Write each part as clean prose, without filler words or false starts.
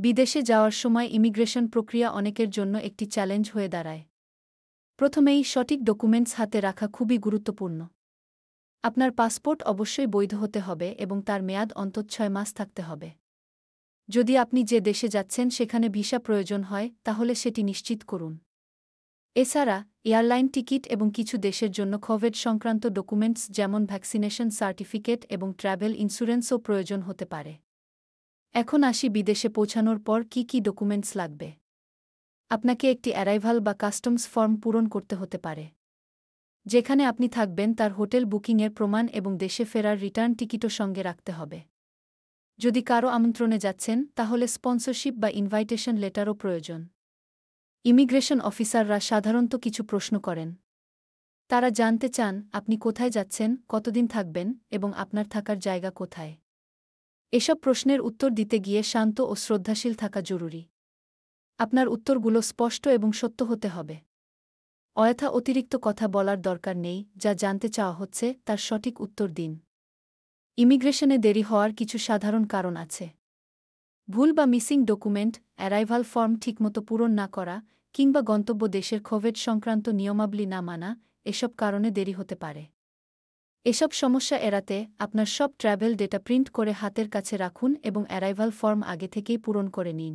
বিদেশে যাওয়ার সময় ইমিগ্রেশন প্রক্রিয়া অনেকের জন্য একটি চ্যালেঞ্জ হয়ে দাঁড়ায়। প্রথমেই সঠিক ডকুমেন্টস হাতে রাখা খুবই গুরুত্বপূর্ণ। আপনার পাসপোর্ট অবশ্যই বৈধ হতে হবে এবং তার মেয়াদ অন্তত ৬ মাস থাকতে হবে। যদি আপনি যে দেশে যাচ্ছেন সেখানে ভিসা প্রয়োজন হয় তাহলে সেটি নিশ্চিত করুন। এছাড়া এয়ারলাইন টিকিট এবং কিছু দেশের জন্য কোভিড সংক্রান্ত ডকুমেন্টস যেমন ভ্যাকসিনেশন সার্টিফিকেট এবং ট্র্যাভেল ইন্স্যুরেন্সও প্রয়োজন হতে পারে। এখন আসি বিদেশে পৌঁছানোর পর কি ডকুমেন্টস লাগবে। আপনাকে একটি অ্যারাইভাল বা কাস্টমস ফর্ম পূরণ করতে হতে পারে, যেখানে আপনি থাকবেন তার হোটেল বুকিংয়ের প্রমাণ এবং দেশে ফেরার রিটার্ন টিকিটও সঙ্গে রাখতে হবে। যদি কারও আমন্ত্রণে যাচ্ছেন তাহলে স্পন্সরশিপ বা ইনভাইটেশন লেটারও প্রয়োজন। ইমিগ্রেশন অফিসাররা সাধারণত কিছু প্রশ্ন করেন। তারা জানতে চান আপনি কোথায় যাচ্ছেন, কতদিন থাকবেন এবং আপনার থাকার জায়গা কোথায়। এসব প্রশ্নের উত্তর দিতে গিয়ে শান্ত ও শ্রদ্ধাশীল থাকা জরুরি। আপনার উত্তরগুলো স্পষ্ট এবং সত্য হতে হবে। অযথা অতিরিক্ত কথা বলার দরকার নেই, যা জানতে চাওয়া হচ্ছে তার সঠিক উত্তর দিন। ইমিগ্রেশনে দেরি হওয়ার কিছু সাধারণ কারণ আছে। ভুল বা মিসিং ডকুমেন্ট, অ্যারাইভাল ফর্ম ঠিকমতো পূরণ না করা, কিংবা গন্তব্য দেশের কোভিড সংক্রান্ত নিয়মাবলী না মানা, এসব কারণে দেরি হতে পারে। এসব সমস্যা এড়াতে আপনার সব ট্র্যাভেল ডেটা প্রিন্ট করে হাতের কাছে রাখুন এবং অ্যারাইভাল ফর্ম আগে থেকেই পূরণ করে নিন।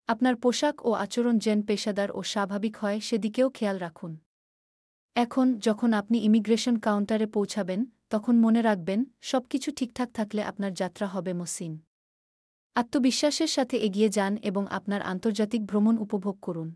আপনার পোশাক ও আচরণ যেন পেশাদার ও স্বাভাবিক হয় সেদিকেও খেয়াল রাখুন। এখন যখন আপনি ইমিগ্রেশন কাউন্টারে পৌঁছাবেন, তখন মনে রাখবেন সবকিছু ঠিকঠাক থাকলে আপনার যাত্রা হবে মসৃণ। আত্মবিশ্বাসের সাথে এগিয়ে যান এবং আপনার আন্তর্জাতিক ভ্রমণ উপভোগ করুন।